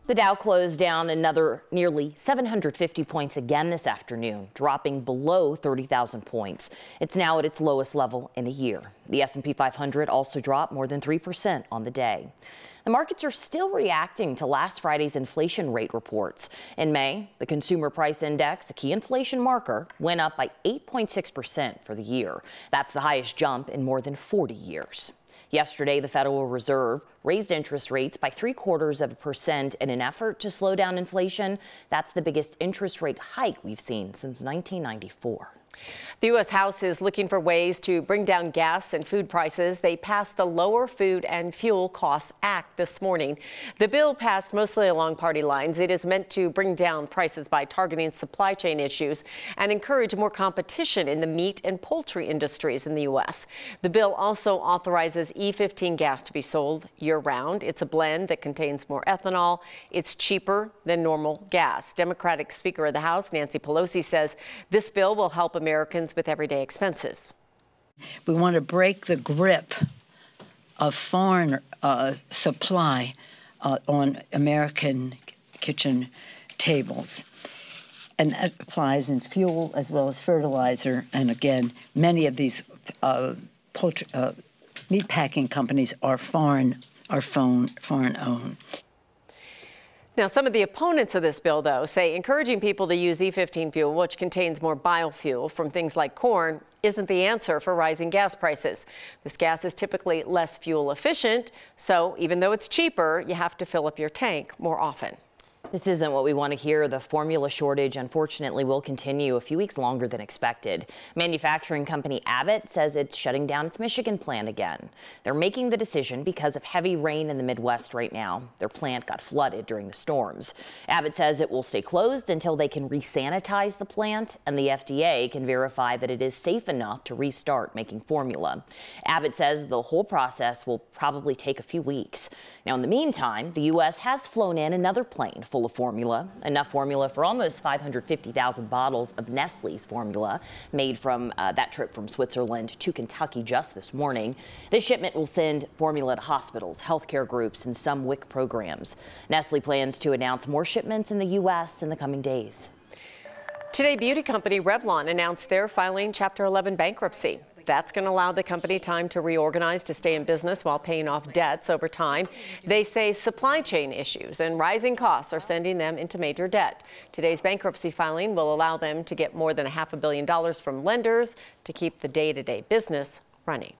The Dow closed down another nearly 750 points again this afternoon, dropping below 30,000 points. It's now at its lowest level in a year. The S&P 500 also dropped more than 3% on the day. The markets are still reacting to last Friday's inflation rate reports. In May, the Consumer Price Index, a key inflation marker, went up by 8.6% for the year. That's the highest jump in more than 40 years. Yesterday, the Federal Reserve raised interest rates by 0.75% in an effort to slow down inflation. That's the biggest interest rate hike we've seen since 1994. The U.S. House is looking for ways to bring down gas and food prices. They passed the Lower Food and Fuel Costs Act this morning. The bill passed mostly along party lines. It is meant to bring down prices by targeting supply chain issues and encourage more competition in the meat and poultry industries in the U.S. The bill also authorizes E15 gas to be sold year-round. It's a blend that contains more ethanol. It's cheaper than normal gas. Democratic Speaker of the House, Nancy Pelosi, says this bill will help Americans with everyday expenses. We want to break the grip of foreign supply on American kitchen tables. And that applies in fuel as well as fertilizer. And again, many of these meat packing companies are foreign owned. Now, some of the opponents of this bill, though, say encouraging people to use E15 fuel, which contains more biofuel from things like corn, isn't the answer for rising gas prices. This gas is typically less fuel efficient, so even though it's cheaper, you have to fill up your tank more often. This isn't what we want to hear. The formula shortage, unfortunately, will continue a few weeks longer than expected. Manufacturing company Abbott says it's shutting down its Michigan plant again. They're making the decision because of heavy rain in the Midwest right now. Their plant got flooded during the storms. Abbott says it will stay closed until they can re-sanitize the plant and the FDA can verify that it is safe enough to restart making formula. Abbott says the whole process will probably take a few weeks. Now, in the meantime, the U.S. has flown in another plane full of formula, enough formula for almost 550,000 bottles of Nestle's formula made from that trip from Switzerland to Kentucky just this morning. This shipment will send formula to hospitals, healthcare groups, and some WIC programs. Nestle plans to announce more shipments in the U.S. in the coming days. Today, beauty company Revlon announced they're filing Chapter 11 bankruptcy. That's going to allow the company time to reorganize to stay in business while paying off debts over time. They say supply chain issues and rising costs are sending them into major debt. Today's bankruptcy filing will allow them to get more than $500 million from lenders to keep the day-to-day business running.